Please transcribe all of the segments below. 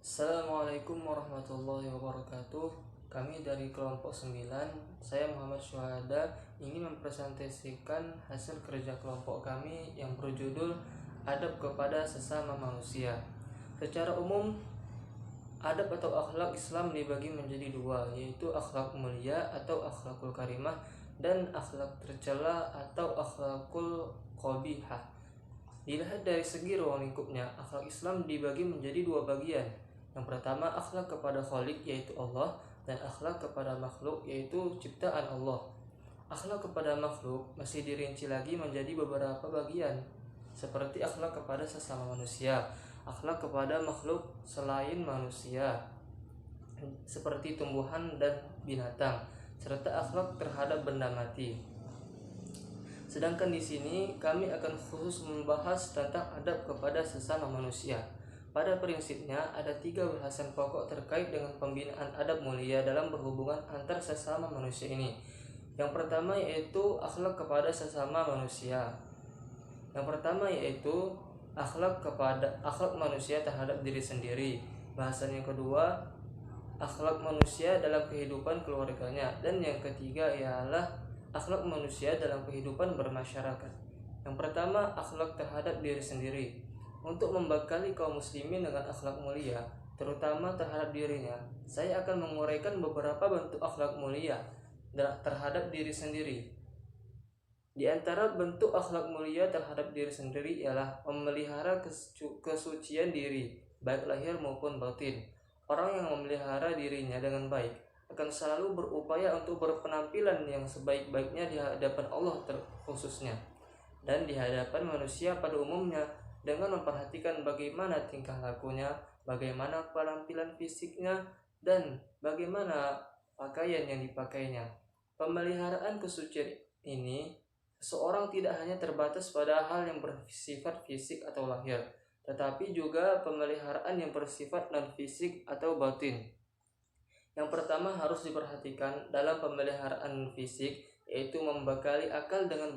Assalamualaikum warahmatullahi wabarakatuh. Kami dari kelompok 9, saya Muhammad Syuhada, ingin mempresentasikan hasil kerja kelompok kami yang berjudul Adab kepada Sesama Manusia. Secara umum, adab atau akhlak Islam dibagi menjadi dua, yaitu akhlak mulia atau akhlakul karimah dan akhlak tercela atau akhlakul qabihah. Dilihat dari segi ruang lingkupnya, akhlak Islam dibagi menjadi dua bagian. Yang pertama, akhlak kepada Khalik yaitu Allah, dan akhlak kepada makhluk yaitu ciptaan Allah. Akhlak kepada makhluk masih dirinci lagi menjadi beberapa bagian, seperti akhlak kepada sesama manusia, akhlak kepada makhluk selain manusia, seperti tumbuhan dan binatang, serta akhlak terhadap benda mati. Sedangkan di sini kami akan khusus membahas tentang adab kepada sesama manusia. Pada prinsipnya ada 3 bahasan pokok terkait dengan pembinaan adab mulia dalam berhubungan antar sesama manusia ini. Yang pertama yaitu akhlak kepada sesama manusia. Yang pertama yaitu akhlak manusia terhadap diri sendiri. Bahasan yang kedua, akhlak manusia dalam kehidupan keluarganya, dan yang ketiga ialah akhlak manusia dalam kehidupan bermasyarakat. Yang pertama, akhlak terhadap diri sendiri. Untuk membekali kaum muslimin dengan akhlak mulia, terutama terhadap dirinya, saya akan menguraikan beberapa bentuk akhlak mulia terhadap diri sendiri. Di antara bentuk akhlak mulia terhadap diri sendiri ialah memelihara kesucian diri, baik lahir maupun batin. Orang yang memelihara dirinya dengan baik akan selalu berupaya untuk berpenampilan yang sebaik-baiknya di hadapan Allah khususnya, dan di hadapan manusia pada umumnya, dengan memperhatikan bagaimana tingkah lakunya, bagaimana penampilan fisiknya, dan bagaimana pakaian yang dipakainya. Pemeliharaan kesucian ini, seseorang tidak hanya terbatas pada hal yang bersifat fisik atau lahir, tetapi juga pemeliharaan yang bersifat non-fisik atau batin. Yang pertama harus diperhatikan dalam pemeliharaan fisik, yaitu membekali akal dengan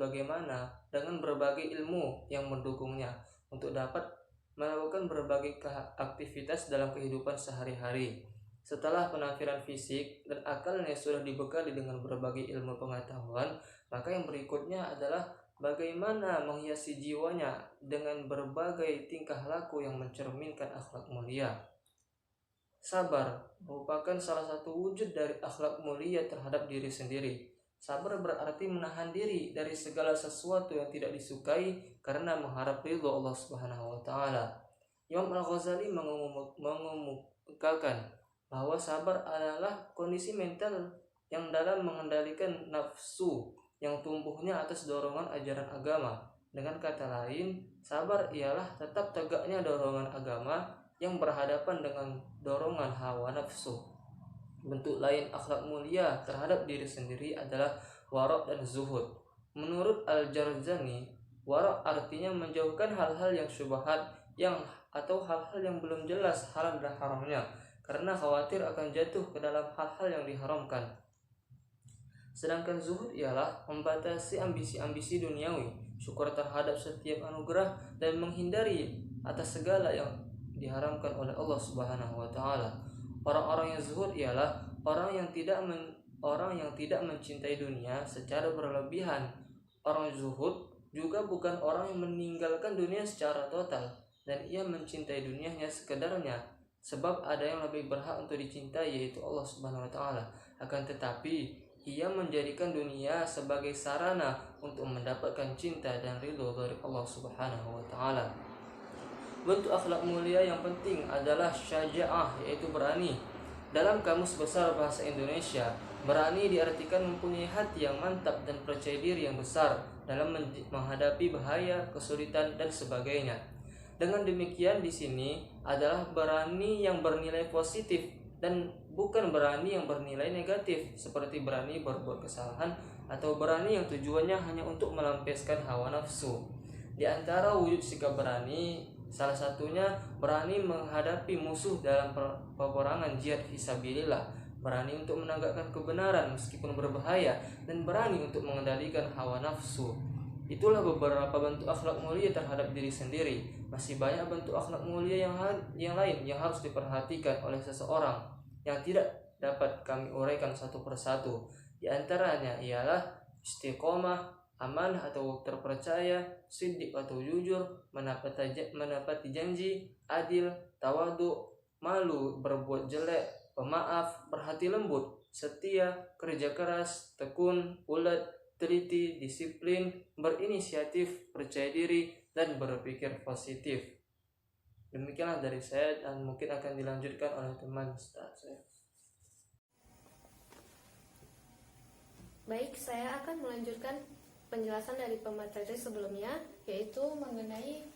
berbagai ilmu yang mendukungnya untuk dapat melakukan berbagai aktivitas dalam kehidupan sehari-hari. Setelah penampilan fisik dan akalnya sudah dibekali dengan berbagai ilmu pengetahuan, maka yang berikutnya adalah bagaimana menghiasi jiwanya dengan berbagai tingkah laku yang mencerminkan akhlak mulia. Sabar merupakan salah satu wujud dari akhlak mulia terhadap diri sendiri. Sabar berarti menahan diri dari segala sesuatu yang tidak disukai karena mengharap ridho Allah Subhanahu wa taala. Imam Al-Ghazali mengemukakan bahwa sabar adalah kondisi mental yang dalam mengendalikan nafsu yang tumbuhnya atas dorongan ajaran agama. Dengan kata lain, sabar ialah tetap tegaknya dorongan agama yang berhadapan dengan dorongan hawa nafsu. Bentuk lain akhlak mulia terhadap diri sendiri adalah wara' dan zuhud. Menurut Al-Jarzani, wara' artinya menjauhkan hal-hal yang syubhat atau hal-hal yang belum jelas halal dan haramnya, karena khawatir akan jatuh ke dalam hal-hal yang diharamkan. Sedangkan zuhud ialah membatasi ambisi-ambisi duniawi, syukur terhadap setiap anugerah, dan menghindari atas segala yang diharamkan oleh Allah Subhanahu wa taala. Orang-orang yang zuhud ialah orang yang tidak mencintai dunia secara berlebihan. Orang zuhud juga bukan orang yang meninggalkan dunia secara total, dan ia mencintai dunia hanya sekedarnya, sebab ada yang lebih berhak untuk dicintai, yaitu Allah Subhanahu wa taala. Akan tetapi ia menjadikan dunia sebagai sarana untuk mendapatkan cinta dan ridho dari Allah Subhanahu wa taala. Bentuk akhlak mulia yang penting adalah syaja'ah, yaitu berani. Dalam Kamus Besar Bahasa Indonesia, berani diartikan mempunyai hati yang mantap dan percaya diri yang besar dalam menghadapi bahaya, kesulitan, dan sebagainya. Dengan demikian di sini adalah berani yang bernilai positif dan bukan berani yang bernilai negatif, seperti berani berbuat kesalahan atau berani yang tujuannya hanya untuk melampiaskan hawa nafsu. Di antara wujud sikap berani, salah satunya berani menghadapi musuh dalam peperangan jihad fisabilillah, berani untuk menegakkan kebenaran meskipun berbahaya, dan berani untuk mengendalikan hawa nafsu. Itulah beberapa bentuk akhlak mulia terhadap diri sendiri. Masih banyak bentuk akhlak mulia yang lain yang harus diperhatikan oleh seseorang yang tidak dapat kami uraikan satu persatu. Di antaranya ialah istiqomah, amanah atau terpercaya, siddiq atau jujur, menepati janji, adil, tawadu, malu berbuat jelek, pemaaf, berhati lembut, setia, kerja keras, tekun, ulet, teliti, disiplin, berinisiatif, percaya diri, dan berpikir positif. Demikianlah dari saya, dan mungkin akan dilanjutkan oleh teman Ustaz saya. Baik, saya akan melanjutkan penjelasan dari pemateri sebelumnya, yaitu mengenai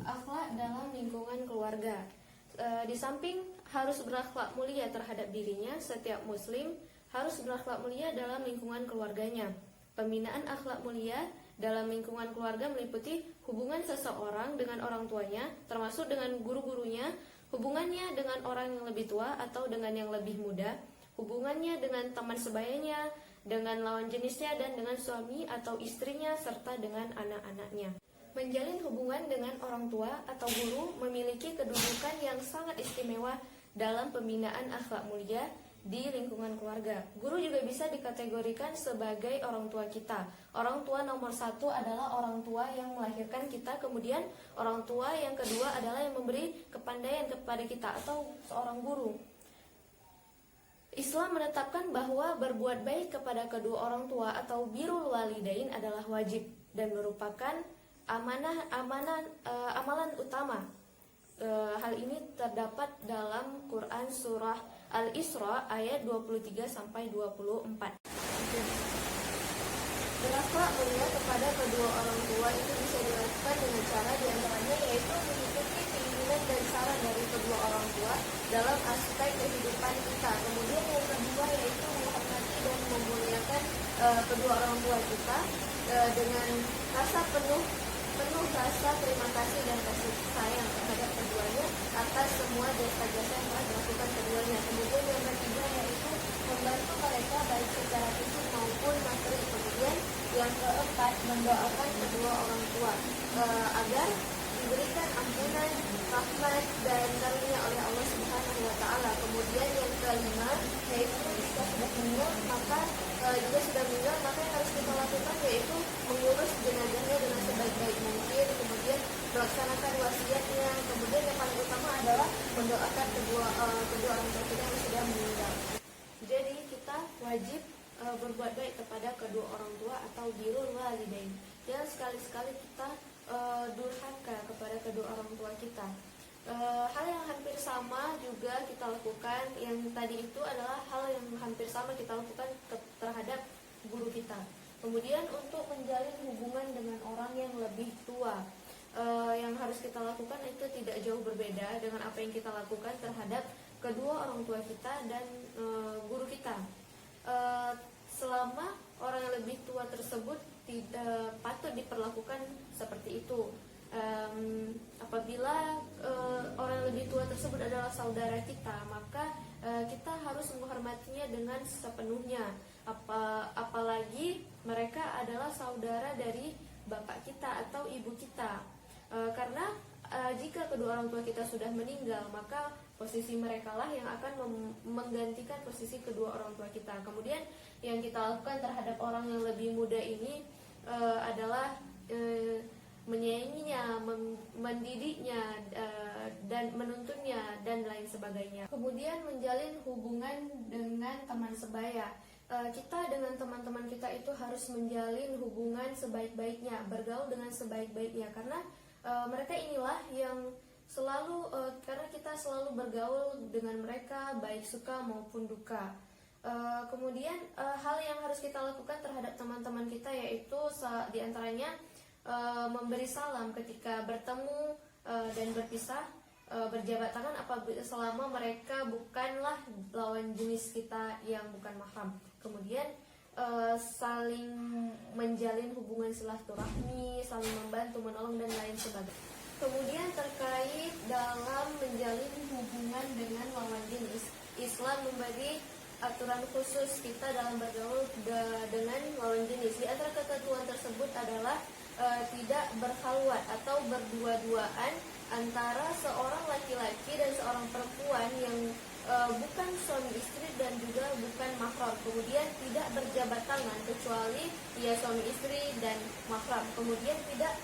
akhlak dalam lingkungan keluarga. Di samping harus berakhlak mulia terhadap dirinya, setiap muslim harus berakhlak mulia dalam lingkungan keluarganya. Pembinaan akhlak mulia dalam lingkungan keluarga meliputi hubungan seseorang dengan orang tuanya, termasuk dengan guru-gurunya, hubungannya dengan orang yang lebih tua atau dengan yang lebih muda, hubungannya dengan teman sebayanya, dengan lawan jenisnya, dan dengan suami atau istrinya, serta dengan anak-anaknya. Menjalin hubungan dengan orang tua atau guru memiliki kedudukan yang sangat istimewa dalam pembinaan akhlak mulia di lingkungan keluarga. Guru juga bisa dikategorikan sebagai orang tua kita. Orang tua nomor satu adalah orang tua yang melahirkan kita, kemudian orang tua yang kedua adalah yang memberi kepandaian kepada kita atau seorang guru. Islam menetapkan bahwa berbuat baik kepada kedua orang tua atau birrul walidain adalah wajib dan merupakan amalan utama. Hal ini terdapat dalam Quran surah Al-Isra ayat 23-24. Berakhlak mulia kepada kedua orang tua itu bisa dilakukan dengan cara diantaranya yaitu mengikuti keinginan dan saran dari kedua orang tua dalam aspek kehidupan kita. Kemudian yang kedua yaitu menghormati dan memuliakan kedua orang tua kita dengan rasa penuh rasa terima kasih dan kasih sayang terhadap keduanya atas semua jasa-jasa yang telah dilakukan keduanya. Kemudian yang ketiga yaitu membantu mereka baik secara fisik maupun materi. Kemudian yang keempat mendoakan kedua orang tua agar diberikan ampunan, rahmat dan karunia oleh Allah Subhanahu wa taala. Kemudian yang kelima yaitu jika sudah meninggal maka yang harus kita lakukan yaitu mengurus jenazahnya dengan sebaik-baik mungkin, kemudian melaksanakan wasiatnya, kemudian yang paling utama adalah mendoakan kedua orang tua kita yang sudah meninggal. Jadi kita wajib berbuat baik kepada kedua orang tua atau birrul walidain. Jangan sekali-sekali kita durhaka kepada kedua orang tua kita. Hal yang hampir sama juga kita lakukan, yang tadi itu adalah hal yang hampir sama kita lakukan terhadap guru kita. Kemudian untuk menjalin hubungan dengan orang yang lebih tua, yang harus kita lakukan itu tidak jauh berbeda dengan apa yang kita lakukan terhadap kedua orang tua kita dan guru kita. Selama orang yang lebih tua tersebut tidak patut diperlakukan seperti itu. Apabila orang yang lebih tua tersebut adalah saudara kita, maka kita harus menghormatinya dengan sepenuhnya. Apalagi mereka adalah saudara dari bapak kita atau ibu kita. Karena jika kedua orang tua kita sudah meninggal, maka posisi mereka lah yang akan menggantikan posisi kedua orang tua kita. Kemudian yang kita lakukan terhadap orang yang lebih muda ini adalah menyayanginya, mendidiknya, dan menuntunnya, dan lain sebagainya. Kemudian menjalin hubungan dengan teman sebaya. Kita dengan teman-teman kita itu harus menjalin hubungan sebaik-baiknya, bergaul dengan sebaik-baiknya, karena mereka inilah yang selalu, karena kita selalu bergaul dengan mereka baik suka maupun duka. Kemudian hal yang harus kita lakukan terhadap teman-teman kita yaitu diantaranya memberi salam ketika bertemu dan berpisah, berjabat tangan apabila selama mereka bukanlah lawan jenis kita yang bukan mahram. Kemudian saling menjalin hubungan silaturahmi, saling membantu, menolong dan lain sebagainya. Kemudian terkait dalam menjalin hubungan dengan lawan jenis, Islam memberi aturan khusus kita dalam bergaul dengan lawan jenis. Di antara ketentuan tersebut adalah tidak berkhalwat atau berdua-duaan antara seorang laki-laki dan seorang perempuan yang bukan suami istri dan juga bukan mahram. Kemudian tidak berjabat tangan kecuali ya suami istri dan mahram. Kemudian tidak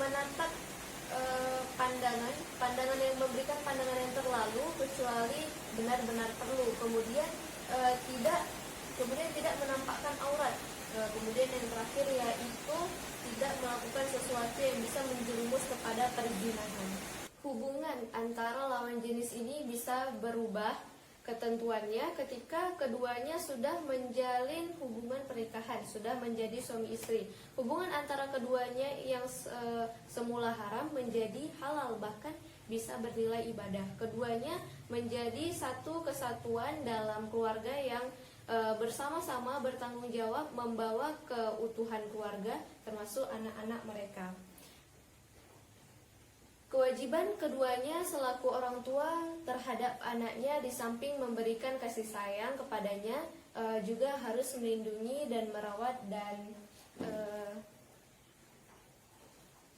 menatap pandangan yang memberikan pandangan yang terlalu kecuali benar-benar perlu. Kemudian tidak menampakkan aurat. Kemudian yang terakhir yaitu tidak melakukan sesuatu yang bisa menjerumus kepada perzinahan. Hubungan antara lawan jenis ini bisa berubah ketentuannya ketika keduanya sudah menjalin hubungan pernikahan, sudah menjadi suami istri. Hubungan antara keduanya yang semula haram menjadi halal, bahkan bisa bernilai ibadah. Keduanya menjadi satu kesatuan dalam keluarga yang bersama-sama bertanggung jawab membawa keutuhan keluarga termasuk anak-anak mereka. Kewajiban keduanya selaku orang tua terhadap anaknya di samping memberikan kasih sayang kepadanya juga harus melindungi dan merawat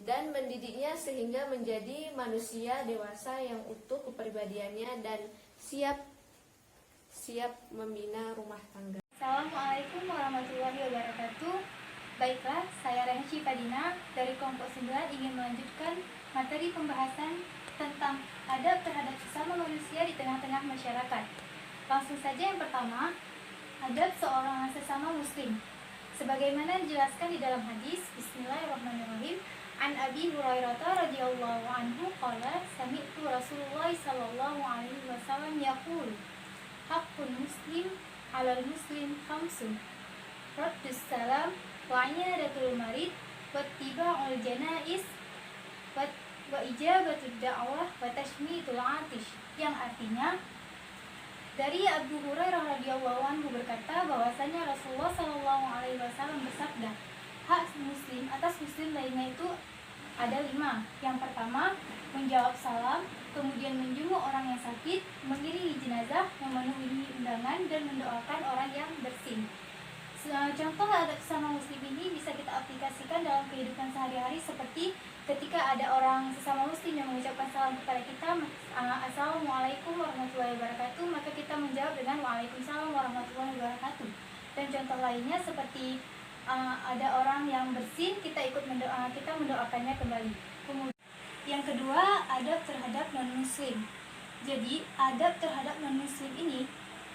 dan mendidiknya sehingga menjadi manusia dewasa yang utuh kepribadiannya dan siap membina rumah tangga. Assalamualaikum warahmatullahi wabarakatuh. Baiklah, saya Renci Padina dari kelompok 9 ingin melanjutkan materi pembahasan tentang adab terhadap sesama manusia di tengah-tengah masyarakat. Langsung saja yang pertama, adab seorang sesama muslim. Sebagaimana dijelaskan di dalam hadis, Bismillahirrahmanirrahim, An Abi Hurairah radhiyallahu anhu qala sami'tu Rasulullah sallallahu alaihi wasallam yaqul haqqul muslim 'alal muslim khamsun raddus salam wa iyadatul marid wattiba'ul janaiz wa ijabatud da'wah wa tashmitul 'atish, yang artinya dari Abu Hurairah radhiyallahu anhu berkata bahwasanya Rasulullah sallallahu alaihi wasallam bersabda, hak muslim atas muslim lainnya itu ada 5. Yang pertama, menjawab salam, kemudian menjenguk orang yang sakit, mengiringi jenazah, memenuhi undangan, dan mendoakan orang yang bersin. Contoh adab sesama muslim ini bisa kita aplikasikan dalam kehidupan sehari-hari, seperti ketika ada orang sesama muslim yang mengucapkan salam kepada kita, Assalamualaikum warahmatullahi wabarakatuh, maka kita menjawab dengan Waalaikumsalam warahmatullahi wabarakatuh. Dan contoh lainnya seperti ada orang yang bersin, kita mendoakannya kembali. Kemudian yang kedua, adab terhadap non-muslim. Jadi adab terhadap non-muslim ini,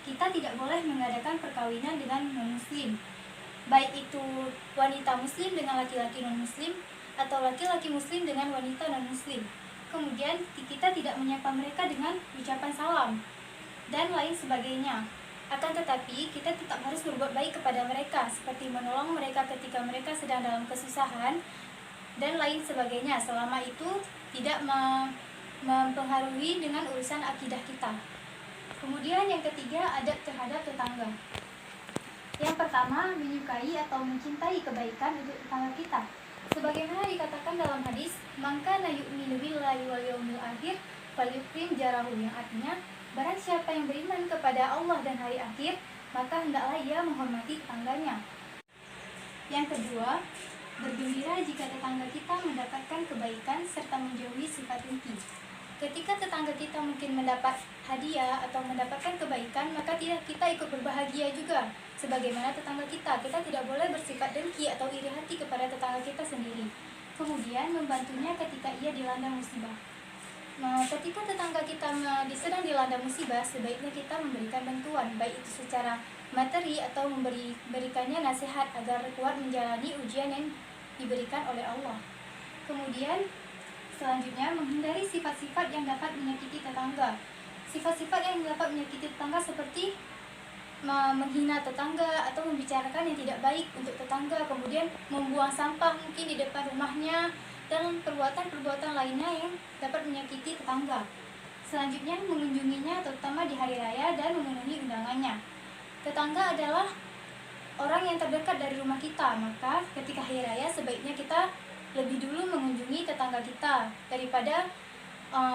kita tidak boleh mengadakan perkawinan dengan non-muslim, baik itu wanita muslim dengan laki-laki non-muslim atau laki-laki muslim dengan wanita non-muslim. Kemudian kita tidak menyapa mereka dengan ucapan salam dan lain sebagainya. Akan tetapi kita tetap harus berbuat baik kepada mereka, seperti menolong mereka ketika mereka sedang dalam kesusahan dan lain sebagainya, selama itu tidak mempengaruhi dengan urusan akidah kita. Kemudian yang ketiga, adab terhadap tetangga. Yang pertama, menyukai atau mencintai kebaikan untuk tetangga kita. Sebagaimana dikatakan dalam hadis, "Man kana yu'minu billahi wal yaumil akhir falyukrim jarahu", yang artinya barang siapa yang beriman kepada Allah dan hari akhir, maka hendaklah ia menghormati tetangganya. Yang kedua, bergembira jika tetangga kita mendapatkan kebaikan serta menjauhi sifat dengki. Ketika tetangga kita mungkin mendapat hadiah atau mendapatkan kebaikan, maka kita ikut berbahagia juga. Sebagaimana tetangga kita tidak boleh bersifat dengki atau iri hati kepada tetangga kita sendiri. Kemudian membantunya ketika ia dilanda musibah. Ketika tetangga kita sedang dilanda musibah, sebaiknya kita memberikan bantuan, baik itu secara materi atau memberikannya nasihat agar kuat menjalani ujian yang diberikan oleh Allah. Kemudian selanjutnya, menghindari sifat-sifat yang dapat menyakiti tetangga. Sifat-sifat yang dapat menyakiti tetangga seperti menghina tetangga atau membicarakan yang tidak baik untuk tetangga, kemudian membuang sampah mungkin di depan rumahnya, dan perbuatan-perbuatan lainnya yang dapat menyakiti tetangga. Selanjutnya, mengunjunginya terutama di hari raya dan memenuhi undangannya. Tetangga adalah orang yang terdekat dari rumah kita, maka ketika hari raya sebaiknya kita lebih dulu mengunjungi tetangga kita daripada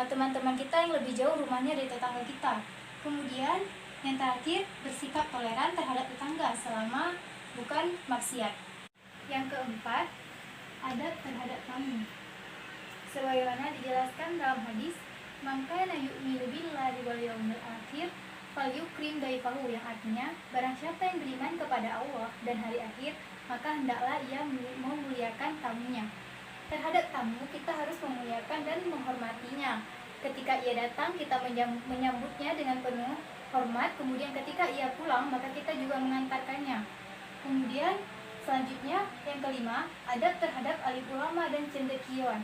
teman-teman kita yang lebih jauh rumahnya dari tetangga kita. Kemudian yang terakhir, bersikap toleran terhadap tetangga selama bukan maksiat. Yang keempat, adab terhadap tamu. Sebagaimana dijelaskan dalam hadis, "Man kana yu'minu billahi wal yaumil akhir falyukrim daifahu", yang artinya, barang siapa yang beriman kepada Allah dan hari akhir, maka hendaklah ia memuliakan tamunya. Terhadap tamu, kita harus memuliakan dan menghormatinya. Ketika ia datang, kita menyambutnya dengan penuh hormat. Kemudian ketika ia pulang, maka kita juga mengantarkannya. Kemudian selanjutnya, yang kelima, adab terhadap alim ulama dan cendekiawan.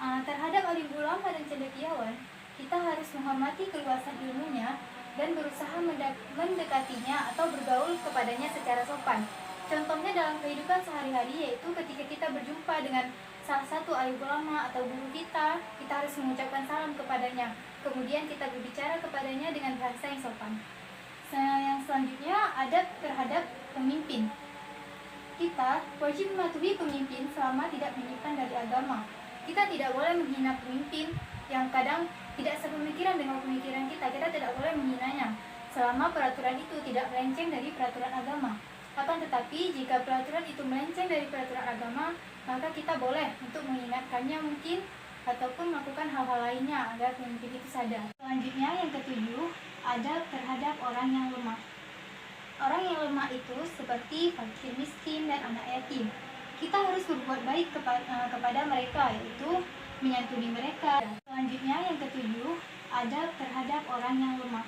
Terhadap alim ulama dan cendekiawan, kita harus menghormati keluasan ilmunya dan berusaha mendekatinya atau bergaul kepadanya secara sopan. Contohnya dalam kehidupan sehari-hari, yaitu ketika kita berjumpa dengan salah satu alim ulama atau guru kita harus mengucapkan salam kepadanya. Kemudian kita berbicara kepadanya dengan bahasa yang sopan. Yang selanjutnya, adab terhadap pemimpin. Kita wajib mematuhi pemimpin selama tidak menyimpang dari agama. Kita tidak boleh menghina pemimpin yang kadang tidak sepemikiran dengan pemikiran kita. Kita tidak boleh menghinanya selama peraturan itu tidak melenceng dari peraturan agama. Akan tetapi jika peraturan itu melenceng dari peraturan agama, maka kita boleh untuk mengingatkannya mungkin, ataupun melakukan hal-hal lainnya agar pemimpin itu sadar. Selanjutnya, yang ketujuh, adab terhadap orang yang lemah. Orang yang lemah itu seperti fakir miskin dan anak yatim. Kita harus berbuat baik kepada mereka, yaitu menyantuni mereka. Selanjutnya, yang ketujuh, adab terhadap orang yang lemah.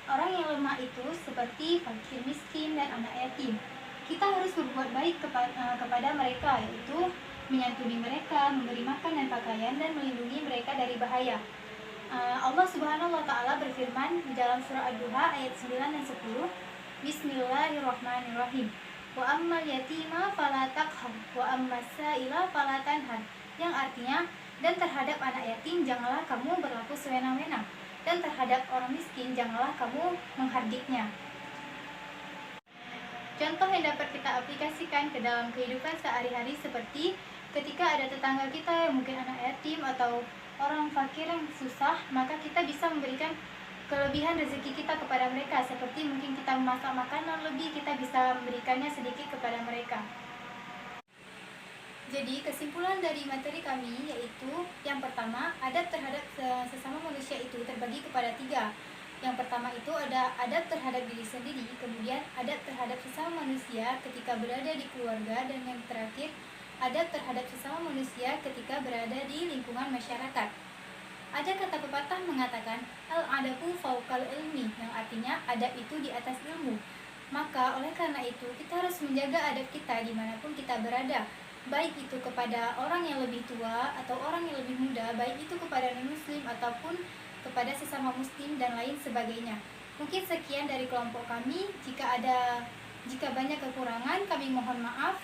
Orang yang lemah itu seperti fakir miskin dan anak yatim. Kita harus berbuat baik kepada mereka, yaitu menyantuni mereka, memberi makan dan pakaian, dan melindungi mereka dari bahaya. Allah Subhanahu wa Ta'ala berfirman di dalam surah Ad-Duha ayat 9 dan 10, Bismillahirrahmanirrahim. Wa ammal yatima fala taqhar wa ammas sa'ila fala tanhar, yang artinya, dan terhadap anak yatim janganlah kamu berlaku sewena-wena, dan terhadap orang miskin janganlah kamu menghardiknya. Contoh yang dapat kita aplikasikan ke dalam kehidupan sehari-hari seperti ketika ada tetangga kita yang mungkin anak yatim atau orang fakir yang susah, maka kita bisa memberikan kelebihan rezeki kita kepada mereka. Seperti mungkin kita memasak makanan lebih, kita bisa memberikannya sedikit kepada mereka. Jadi kesimpulan dari materi kami yaitu, yang pertama, adab terhadap sesama manusia itu terbagi kepada 3. Yang pertama itu ada adab terhadap diri sendiri, kemudian adab terhadap sesama manusia ketika berada di keluarga, dan yang terakhir, adab terhadap sesama manusia ketika berada di lingkungan masyarakat. Ada kata pepatah mengatakan, al-adabu fawqal ilmi, yang artinya adab itu di atas ilmu. Maka oleh karena itu, kita harus menjaga adab kita dimanapun kita berada, baik itu kepada orang yang lebih tua atau orang yang lebih muda, baik itu kepada non-muslim ataupun kepada sesama muslim dan lain sebagainya. Mungkin sekian dari kelompok kami. Jika banyak kekurangan, kami mohon maaf.